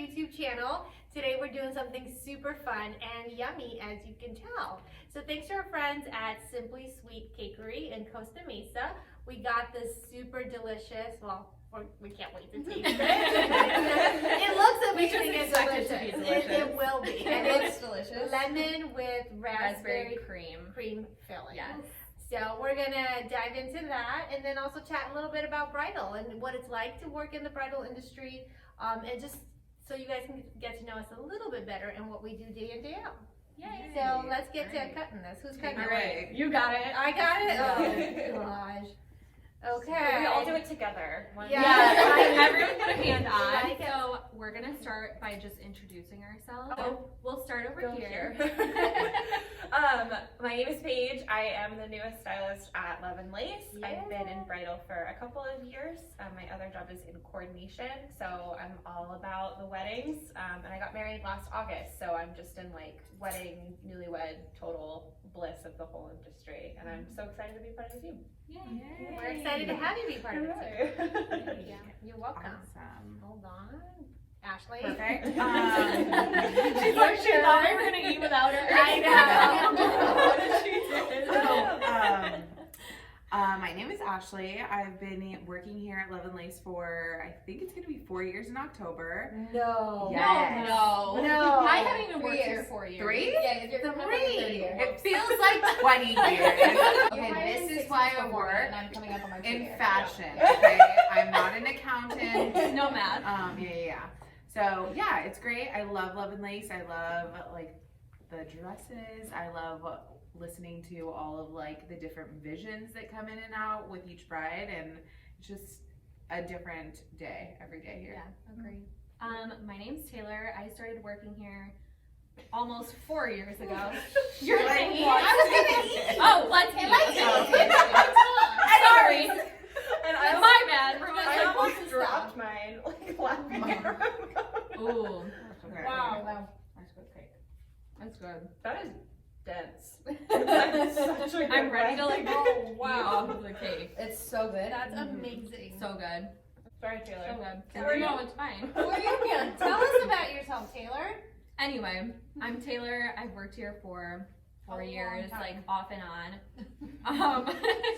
YouTube channel. Today we're doing something super fun and yummy, as you can tell. So thanks to our friends at Simply Sweet Cakery in Costa Mesa. We got this super delicious, well, we can't wait to taste it. It looks amazing and delicious. It will be. And it's delicious. Lemon with raspberry cream filling. Yes. So we're gonna dive into that and then also chat a little bit about Bridal and what it's like to work in the bridal industry, and just so you guys can get to know us a little bit better and what we do day in, day out. Yay. So let's get to cutting this. Who's cutting it? Right. You got it. I got it? Oh gosh. Okay. We all do it together. Everyone put a hand on. Like so we're gonna start by just introducing ourselves. So we'll start over here. My name is Paige. I am the newest stylist at Love and Lace. I've been in bridal for a couple of years. My other job is in coordination, so I'm all about the weddings. And I got married last August, so I'm just in like wedding, newlywed, total bliss of the whole industry. And I'm so excited to be part of the team. Yay. We're excited to have you be part of it too. Yeah. You're welcome. Awesome. Hold on. Ashley. Perfect. She's like, she thought we were gonna eat without her. I know. What did she do? My name is Ashley. I've been working here at Love and Lace for, I think it's going to be 4 years in October. No. Yes. No. I haven't even worked here 4 years. 3? Yeah, you're coming up on your third year. It feels like 20 years. Okay, this is why I work and I'm coming up on my in year. fashion. Okay, I'm not an accountant. No math. Yeah. So yeah, it's great. I love Love and Lace. I love like the dresses. I love listening to all of like the different visions that come in and out with each bride, and it's just a different day every day here. Yeah, agreed. My name's Taylor. I started working here almost 4 years ago. You're like, I was gonna eat. Oh, let's eat. Sorry. And I My bad. I almost dropped mine like laughing. Ooh. Okay. Wow. That's good cake. That's good. That is dense. That is such a I'm good ready to one. like eat off of the cake. It's so good. That's amazing. So good. Sorry, Taylor. So good. Who are you? No, it's fine. Who are you again? Tell us about yourself, Taylor. Anyway, I'm Taylor. I've worked here for 4 years, time. like off and on.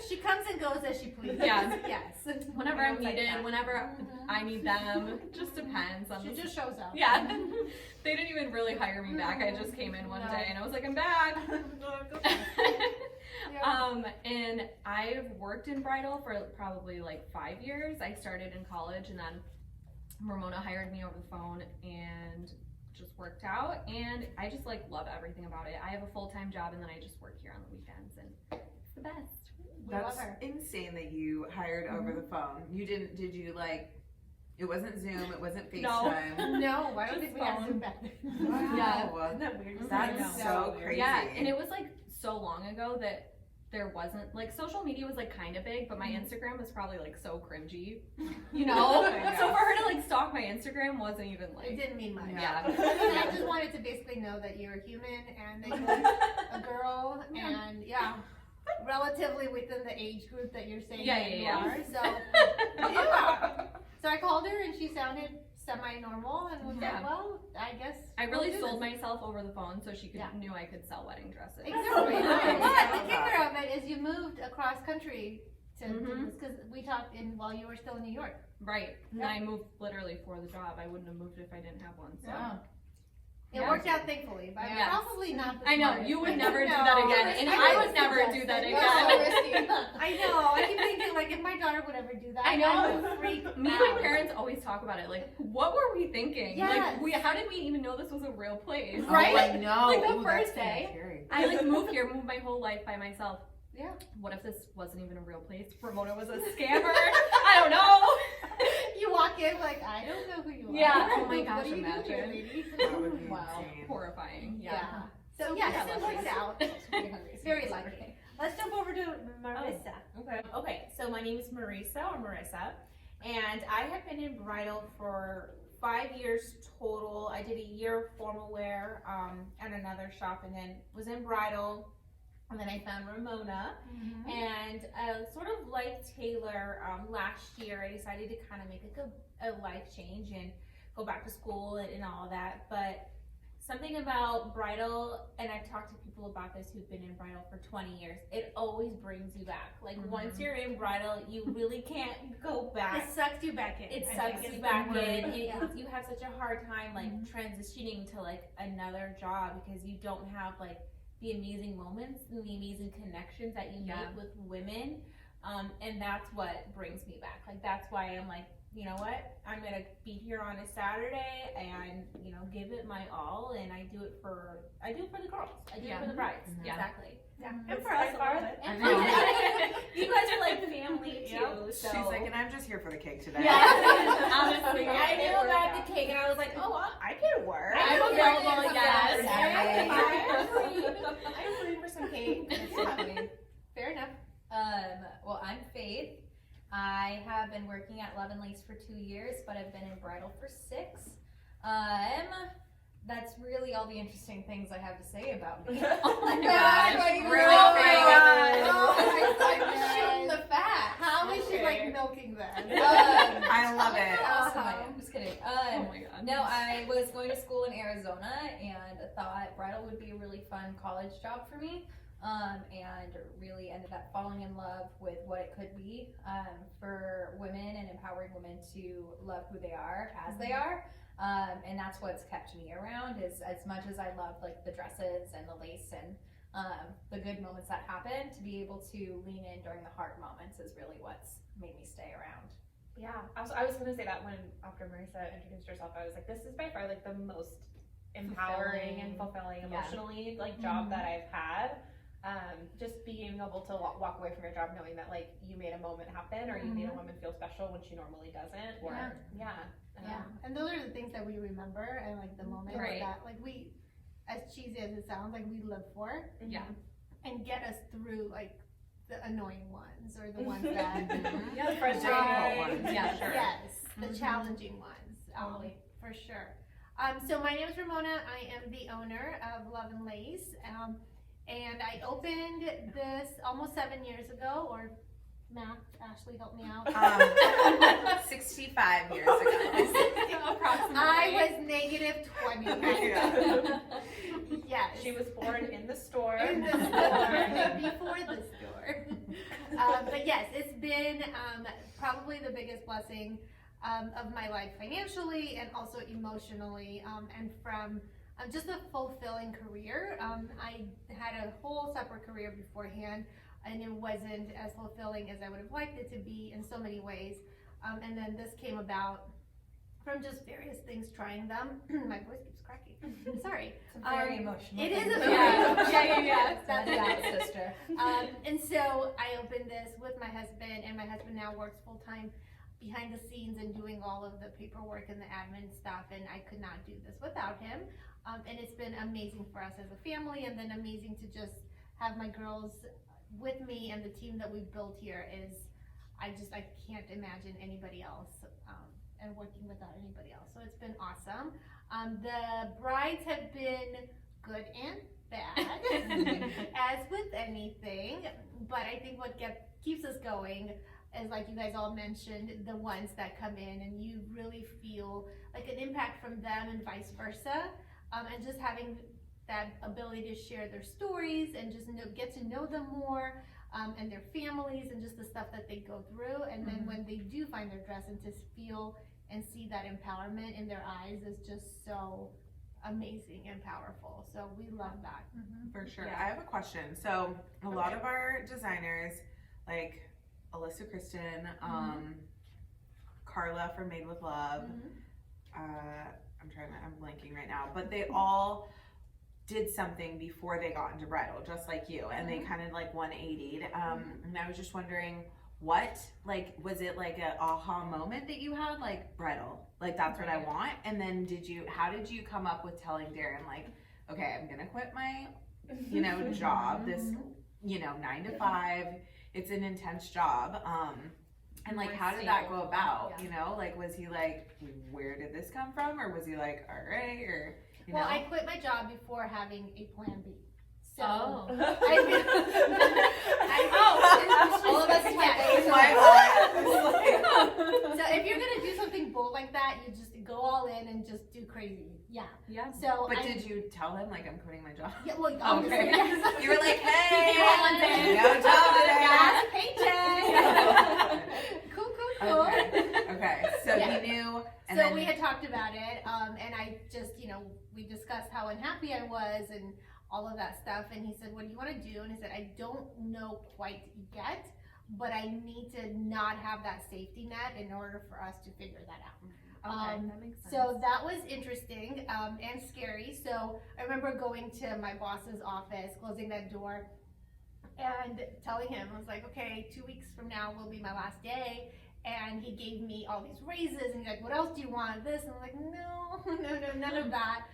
She comes and goes as she pleases. Yes. Yes. Whenever I'm needed, whenever I need them, just depends on She the just shows up. Yeah. They didn't even really hire me back. I just came in one day and I was like, I'm back. And I've worked in bridal for probably like 5 years. I started in college and then Ramona hired me over the phone and just worked out, and I just like love everything about it. I have a full-time job and then I just work here on the weekends, and it's the best. That's insane that you hired over the phone. You did you like, it wasn't Zoom, it wasn't FaceTime. No, I don't think we had phone. Zoom back then. Wow. Yeah. Isn't that weird? That's so crazy. Yeah, and it was like so long ago that there wasn't, like, social media was like kind of big, but my Instagram was probably like so cringy, you know? Yeah. So for her to like stalk my Instagram wasn't even It like, didn't mean much. yeah. I just wanted to basically know that you're a human and that you're a girl and relatively within the age group that you're saying that you are. So So I called her and she sounded semi-normal and was like, well, I guess I really we'll do sold this. myself over the phone so she Yeah. knew I could sell wedding dresses. Exactly. Nice. But the kicker of it is you moved across country to do Mhm. this because we talked while you were still in New York. Right. And Yeah. I moved literally for the job. I wouldn't have moved if I didn't have one. So. It Yeah. worked out thankfully, but Yes. probably not the I know, smartest. you would never do No. that again, and I would never do that again. I know. I keep thinking like if my daughter would ever do that, I know. I would freak Me and out. my parents always talk about it. Like, what were we thinking? Yes. Like, how did we even know this was a real place? Oh, Right? I know. Like, the Ooh, that's first day, scary. I like moved my whole life by myself. Yeah. What if this wasn't even a real place? Ramona was a scammer. I don't know. You walk in like I don't know who you are. Yeah. Oh my What gosh, are you doing imagine. here, lady? That would be Wow. insane. Horrifying. Yeah. So So yes, yeah, it lucky. worked out. Very lucky. Let's jump over to Marissa. Okay, so my name is Marissa or Marissa, and I have been in bridal for 5 years total. I did a year of formal wear at another shop, and then was in bridal, and then I found Ramona, and sort of like Taylor last year, I decided to kind of make a life change and go back to school and all of that. But something about bridal, and I've talked to people about this who've been in bridal for 20 years, it always brings you back. Like once you're in bridal, you really can't go back. It sucks you back in. It I sucks think you is back the in. word. Yeah. You have such a hard time like transitioning to like another job because you don't have like the amazing moments and the amazing connections that you make with women. And that's what brings me back. Like that's why I'm like, you know what? I'm gonna be here on a Saturday and, you know, give it my all, and I do it for the girls. I do it for the brides. Yeah. Exactly. Yeah. And for us, And I know. you guys are like family too. Yep. So She's like, and I'm just here for the cake today. honestly, I knew about the cake, and I was like, oh, I can work. I'm available, yes. I'm free for some cake. Fair enough. Well, I'm Faith. I have been working at Love and Lace for 2 years, but I've been in bridal for 6. That's really all the interesting things I have to say about me. Oh my gosh, gosh. The facts. How is she like milking that? I love it. Awesome. I'm just kidding. Oh my god. No, I was going to school in Arizona and thought bridal would be a really fun college job for me. And really ended up falling in love with what it could be for women and empowering women to love who they are as they are. And that's what's kept me around, is as much as I love like the dresses and the lace and the good moments that happen, to be able to lean in during the hard moments is really what's made me stay around. Yeah, I was gonna say that when after Marissa introduced herself, I was like, this is by far like the most empowering and fulfilling emotionally like job that I've had. Just being able to walk away from your job knowing that like you made a moment happen, or you made a woman feel special when she normally doesn't, or And those are the things that we remember, and like the moments Right. that like we, as cheesy as it sounds, like we live for. Yeah. And get us through like the annoying ones, or the ones that Yeah, the Difficult ones. Yeah, sure. yes, the challenging ones, for sure. So my name is Ramona. I am the owner of Love and Lace, and I opened this almost 7 years ago, or math, Ashley, help me out. 65 years ago. Approximately. I was negative 20. Yeah. Yes. She was born in the store. In the store, before the store. But yes, it's been probably the biggest blessing of my life financially and also emotionally, and from just a fulfilling career. I had a whole separate career beforehand, and it wasn't as fulfilling as I would have liked it to be in so many ways. And then this came about from just various things, trying them. My voice keeps cracking. Sorry. It's a very emotional. It is thing. a very That's that's that, it. sister. And so I opened this with my husband, and my husband now works full time behind the scenes and doing all of the paperwork and the admin stuff, and I could not do this without him. And it's been amazing for us as a family, and then amazing to just have my girls with me, and the team that we've built here is, I can't imagine anybody else, and working without anybody else. So it's been awesome. The brides have been good and bad, as with anything, but I think what keeps us going is, like you guys all mentioned, the ones that come in and you really feel like an impact from them, and vice versa. And just having that ability to share their stories and just get to know them more, and their families, and just the stuff that they go through. And then when they do find their dress, and to feel and see that empowerment in their eyes is just so amazing and powerful. So we love that. For sure. Yeah. I have a question. So a lot of our designers, like Alyssa Kristen, Carla from Made with Love, I'm blanking right now, but they all did something before they got into bridal, just like you, and they kind of like 180'd. And I was just wondering, what, like, was it like a aha moment that you had, like bridal, like that's what I want? And then how did you come up with telling Darren, like, okay, I'm gonna quit my, job, this, 9 to 5, it's an intense job. And like, how did that go about? Like, was he like, where did this come from? Or was he like, all right, or, Well, I quit my job before having a plan B. So Oh. all of us have yes. my So if you're gonna do something bold like that, you just go all in and just do crazy. Yeah. Yeah. So But did you tell him like I'm quitting my job? Yeah, well, obviously, yes. You were like, hey, Hey, no job today. Last paycheck. Cool. Okay. So Yeah. he knew. And So then, we had talked about it, and I just, we discussed how unhappy I was and all of that stuff. And he said, "What do you want to do?" And I said, "I don't know quite yet, but I need to not have that safety net in order for us to figure that out." That makes sense. So that was interesting and scary. So I remember going to my boss's office, closing that door, and telling him, I was like, okay, 2 weeks from now will be my last day. And he gave me all these raises, and he's like, what else do you want? This? And I'm like, no, none of that.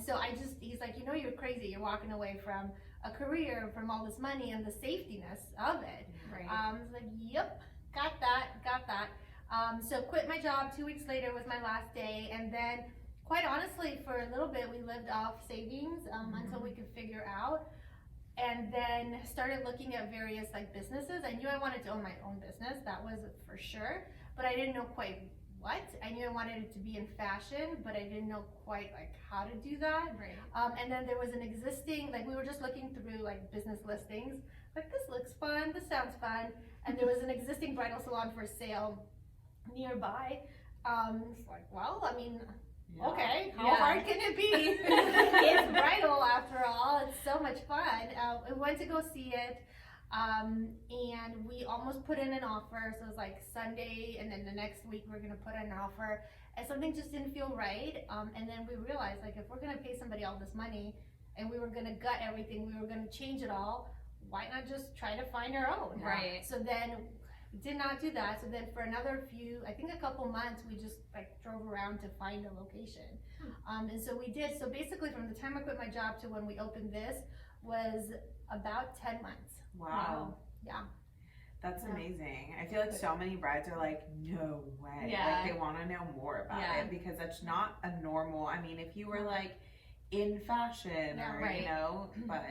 So he's like, you're crazy. You're walking away from a career, from all this money and the safetiness of it. Right. I was like, yep, got that. So quit my job. 2 weeks later was my last day, and then quite honestly, for a little bit we lived off savings until we could figure out, and then started looking at various businesses. I knew I wanted to own my own business, that was for sure, but I didn't know quite what. I knew I wanted it to be in fashion, but I didn't know quite how to do that. Right. And then there was an existing, we were just looking through business listings, this looks fun, this sounds fun, and there was an existing bridal salon for sale nearby. It's like, well, I mean, Yeah. okay, how Yeah. hard can it be? It's bridal after all. It's so much fun. We went to go see it, and we almost put in an offer. So it was Sunday, and then the next week we're gonna put in an offer, and something just didn't feel right. And then we realized if we're gonna pay somebody all this money, and we were gonna gut everything, we were gonna change it all, why not just try to find our own? Right. So then we did not do that. So then for another a couple months, we just drove around to find a location. And so we did. So basically from the time I quit my job to when we opened this was about 10 months. Wow. Yeah. That's Yeah. amazing. I feel like so many brides are like, no way. Yeah. They want to know more about Yeah. it because that's not a normal. I mean, if you were in fashion Yeah, or right. but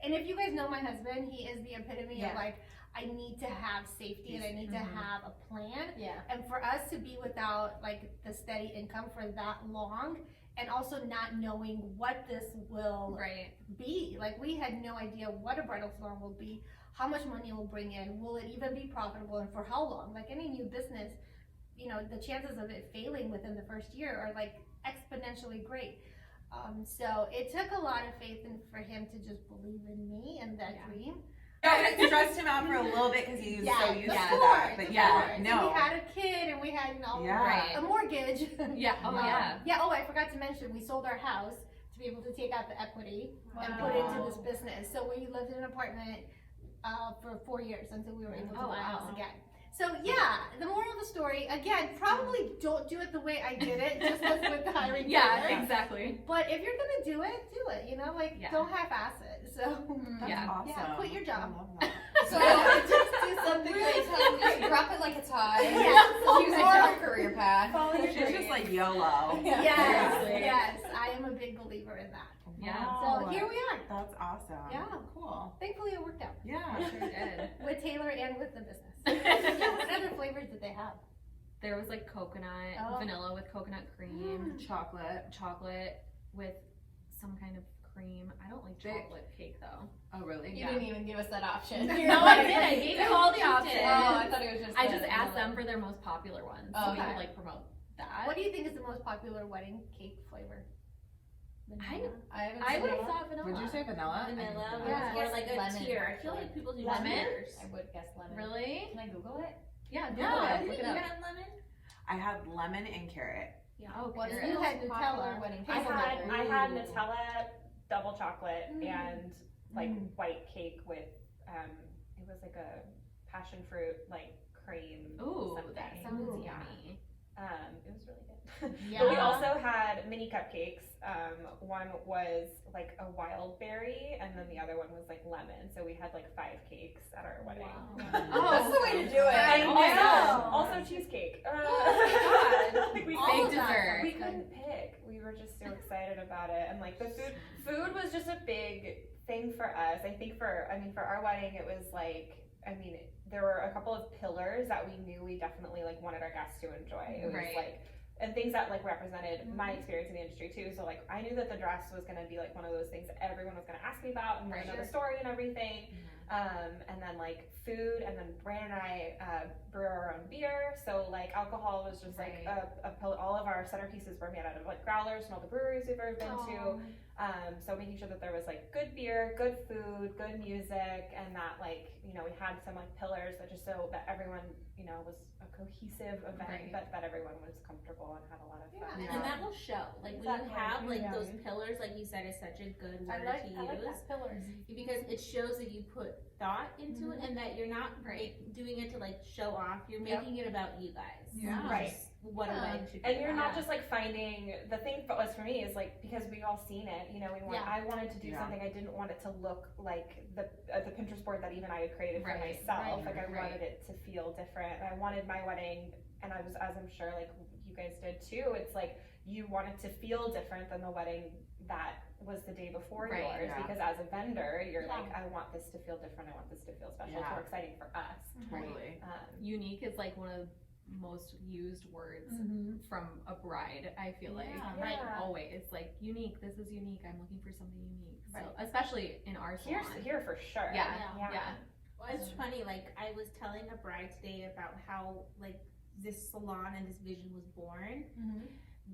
And if you guys know my husband, he is the epitome Yeah. of I need to have safety and I need to have a plan. Yeah. And for us to be without the steady income for that long, and also not knowing what this will Right. be, we had no idea what a bridal salon will be, how much money it will bring in, will it even be profitable, and for how long. Any new business, the chances of it failing within the first year are exponentially great. So it took a lot of faith for him to just believe in me and that dream. I stressed him out for a little bit because he was so used to of that. course, But of yeah, course. no. We had a kid and we had Yeah. a mortgage. Yeah. Oh yeah. Yeah. Oh, I forgot to mention, we sold our house to be able to take out the equity and put into this business. So we lived in an apartment for 4 years until we were able to buy a house again. So yeah, the moral of the story, again, probably don't do it the way I did it, just as with the hiring. Yeah. planner. Exactly. But if you're gonna do it, Yeah. don't half-ass it. So That's Yeah. awesome. Yeah, quit your job. I love that. So just do something really tough. Just drop it like it's hot. Yeah. Use it to your career path. Follow your She's just like YOLO. yes, Seriously. yes, I am a big believer in that. Yeah. So here we are. That's awesome. Yeah. Cool. Thankfully, it worked out Yeah. Sure did. with Taylor and with the business. Yeah, what other flavors did they have? There was coconut, Oh. vanilla with coconut cream, chocolate with some kind of cream. I don't like chocolate cake though. Oh, really? You didn't even give us that option. No, I did. I gave you all the Oh, options. I thought it was just. I just asked them for their most popular ones. Oh, so we okay. could promote that. What do you think is the most popular wedding cake flavor? I would have thought vanilla. Would you say vanilla? Vanilla. Yeah. Or Or like a lemon. tier. I feel like people do Lemon? tiers. I would guess lemon. Really? Can I Google it? Yeah. Yeah. Yeah. Did Look you it up. have lemon? I had lemon and carrot. Oh, What is carrot. You the had most Nutella. popular wedding I cake had flavor? I had Nutella, double chocolate, Mm. and white cake with it was like a passion fruit cream. Ooh, something. that sounds Ooh. yummy. It was really good. Yeah. But we also had mini cupcakes. One was a wild berry, and then the other one was lemon. So we had 5 cakes at our wedding. Oh, That's the way to do it. I Oh, know. wow. Also cheesecake. God. we All Big of that dessert. sounds we good. couldn't pick. We were just so excited about it, and the food was just a big thing for us. I think for our wedding, it was there were a couple of pillars that we knew we definitely wanted our guests to enjoy. It was Right. and things that like represented my experience in the industry too. So like I knew that the dress was gonna be like one of those things that everyone was gonna ask me about and want to know the story and everything. And then like food, and then Brandon and I brew our own beer. So like alcohol was just like all of our centerpieces were made out of like growlers from all the breweries we've ever been to. So making sure that there was like good beer, good food, good music, and that like, you know, we had some like pillars that just so that everyone, you know, was a cohesive event, but that everyone was comfortable and had a lot of fun. And that will show. Like when you have like those pillars, like you said, is such a good word to use. I like that, pillars. Because it shows that you put thought into it and that you're not doing it to like show off. You're making it about you guys. Yeah. Right. What a wedding should be. And you're not just like finding, the thing for me is like, because we've all seen it, you know, I wanted to do something, I didn't want it to look like the Pinterest board that even I had created for myself. Like I wanted it to feel different. I wanted my wedding, and I was, as I'm sure like you guys did too, it's like you want it to feel different than the wedding that was the day before yours, because as a vendor, you're like, I want this to feel different, I want this to feel special, it's more exciting for us. Totally. Unique is like one of the most used words from a bride, I feel like. Always like unique, this is unique, I'm looking for something unique. So especially in our salon. Here for sure. Yeah. Well, it's funny, like I was telling a bride today about how like this salon and this vision was born.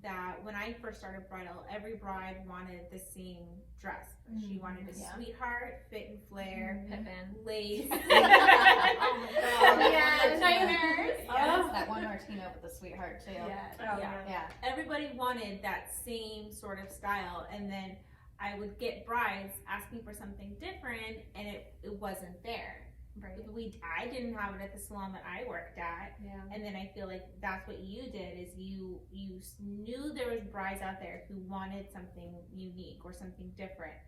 That when I first started Bridal, every bride wanted the same dress. She wanted a sweetheart, fit and flare, Pippin, lace. Oh my god! Yes. Nightmares. Yes, that one Martina with the sweetheart too. Yeah. Everybody wanted that same sort of style, and then I would get brides asking for something different, and it wasn't there. I didn't have it at the salon that I worked at, and then I feel like that's what you did, is you knew there was brides out there who wanted something unique or something different,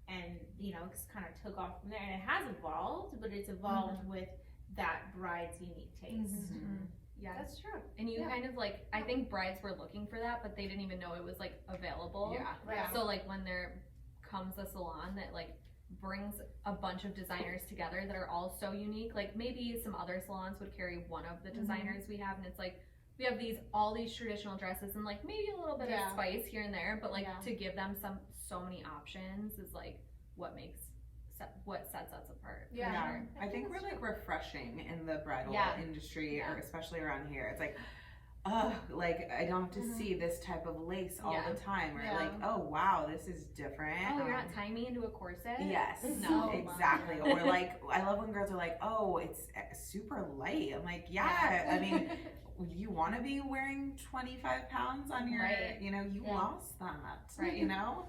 and you know, just kind of took off from there, and it has evolved, but it's evolved with that bride's unique taste. Yeah, that's true. And you kind of like, I think brides were looking for that, but they didn't even know it was like available. Yeah. So like when there comes a salon that like brings a bunch of designers together that are all so unique, like maybe some other salons would carry one of the designers we have, and it's like we have all these traditional dresses and like maybe a little bit of spice here and there, but like to give them so many options is like what sets us apart. I think we're like refreshing in the bridal industry, or especially around here. It's like, like I don't have to see this type of lace all the time, or like, oh wow, this is different. Oh, you're not tying me into a corset? Yes, no, exactly. Or like, I love when girls are like, oh, it's super light. I'm like, I mean, you want to be wearing 25 pounds on your, you know, you lost that, you know?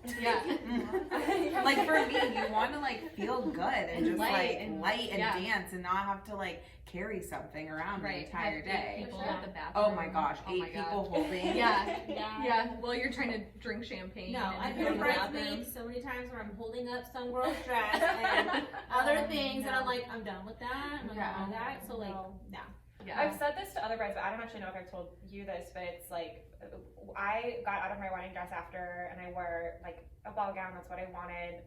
Like for me, you want to like feel good and just light and dance and not have to like carry something around the entire day. People at the bathroom. Oh my gosh, 8 people holding. Well, you're trying to drink champagne. No, I've been bridesmaid so many times where I'm holding up some girl's dress and other things, and I'm like, I'm done with that. I'm done with that. So like, no. I've said this to other brides, but I don't actually know if I've told you this, but it's like, I got out of my wedding dress after, and I wore like a ball gown, that's what I wanted,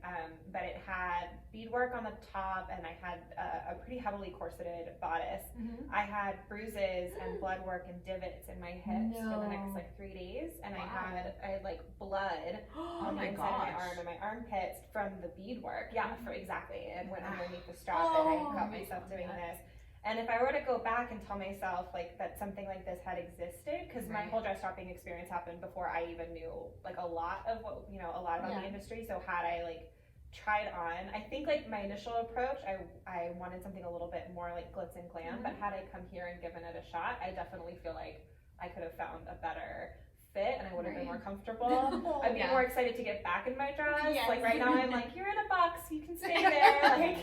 but it had beadwork on the top, and I had a pretty heavily corseted bodice. I had bruises and blood work and divots in my hips for the next like 3 days, and I had like blood on the inside of my arm and my armpits from the beadwork. Exactly, and went underneath the strap, and I cut myself doing this. And if I were to go back and tell myself like that something like this had existed, because my whole dress shopping experience happened before I even knew like a lot about the industry. So had I like tried on, I think like my initial approach, I wanted something a little bit more like glitz and glam, but had I come here and given it a shot, I definitely feel like I could have found a better fit, and I would have been more comfortable. I'd be more excited to get back in my dress. Like right now I'm like, you're in a box, you can stay there, like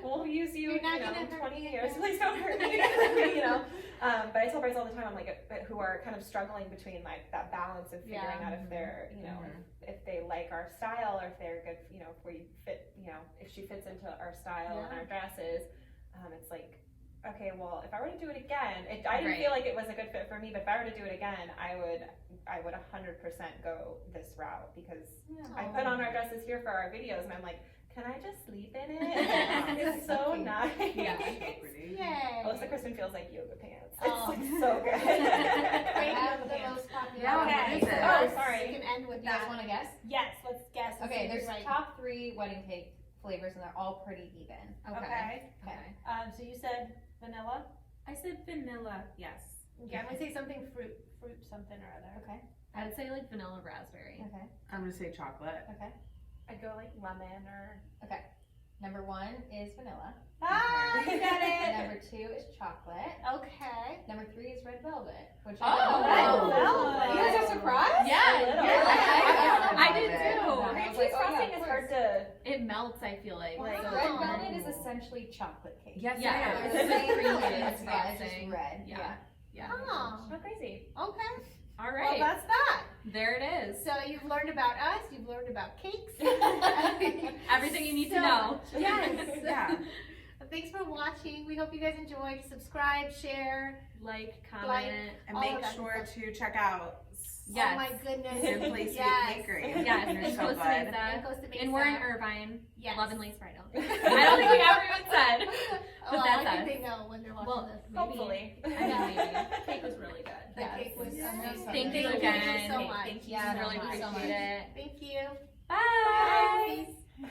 we'll use you, in 20 years, please don't hurt me. But I tell brides all the time, I'm like, who are kind of struggling between like that balance of figuring out if they're, if they like our style, or if they're good, if we fit, if she fits into our style and our dresses. It's like, okay, well, if I were to do it again, I didn't feel like it was a good fit for me, but if I were to do it again, I would 100% go this route, because I put on our dresses here for our videos, and I'm like, can I just sleep in it? It's so nice. Yeah. Pretty. Yay. Melissa Kristen feels like yoga pants. Oh. It's like so good. Great, have the the pants. most popular. Yeah, Okay, what is so it? Oh, let's- sorry. You can end with You guys that. want to guess? Yes, let's guess. and Okay, see there's who's right. top 3 wedding cake flavors, and they're all pretty even. Okay. Okay. Okay. So you said vanilla. I said vanilla, yes. Okay, I'm gonna say something fruit something or other. Okay. I would say like vanilla raspberry. Okay. I'm gonna say chocolate. Okay. I'd go like lemon or. Number 1 is vanilla. Ah, you got it. Number 2 is chocolate. Okay. Number 3 is red velvet. Which Oh, I red velvet. You guys are surprised? Yeah, A little. I did Yeah. too. I Cream was cheese like, oh, yeah, frosting of is course. hard to. It melts, I feel like. Like, so Red it's- velvet is essentially chocolate cake. Yes, Yeah. it It's is. the same Cream thing. cheese Yeah, it's just frosting. red. Yeah. Yeah. Oh, So crazy. okay. All Well, right. that's that. There it is. So you've learned about us. You've learned about cakes. Everything you need to So- know. Yes. Yeah. Thanks for watching. We hope you guys enjoyed. Subscribe, share. Like, comment. Like. And All make of that sure stuff. to check out Yes. Oh my goodness. Simply Sweet Yes. Cakery. Yes, They're in so Costa good. Mesa. And Costa Mesa. And we're in Irvine. Yes. Love and Lace Bridal. I don't think we ever even said. Oh, that's I think us. they know when they're watching Well, this. maybe. Hopefully. I mean, maybe. Cake was really good. The Yes. cake was Yes. amazing. Thank you Thank again. you so much. Thank you. Yeah, really no, appreciate so much. it. Thank you. Bye. Bye.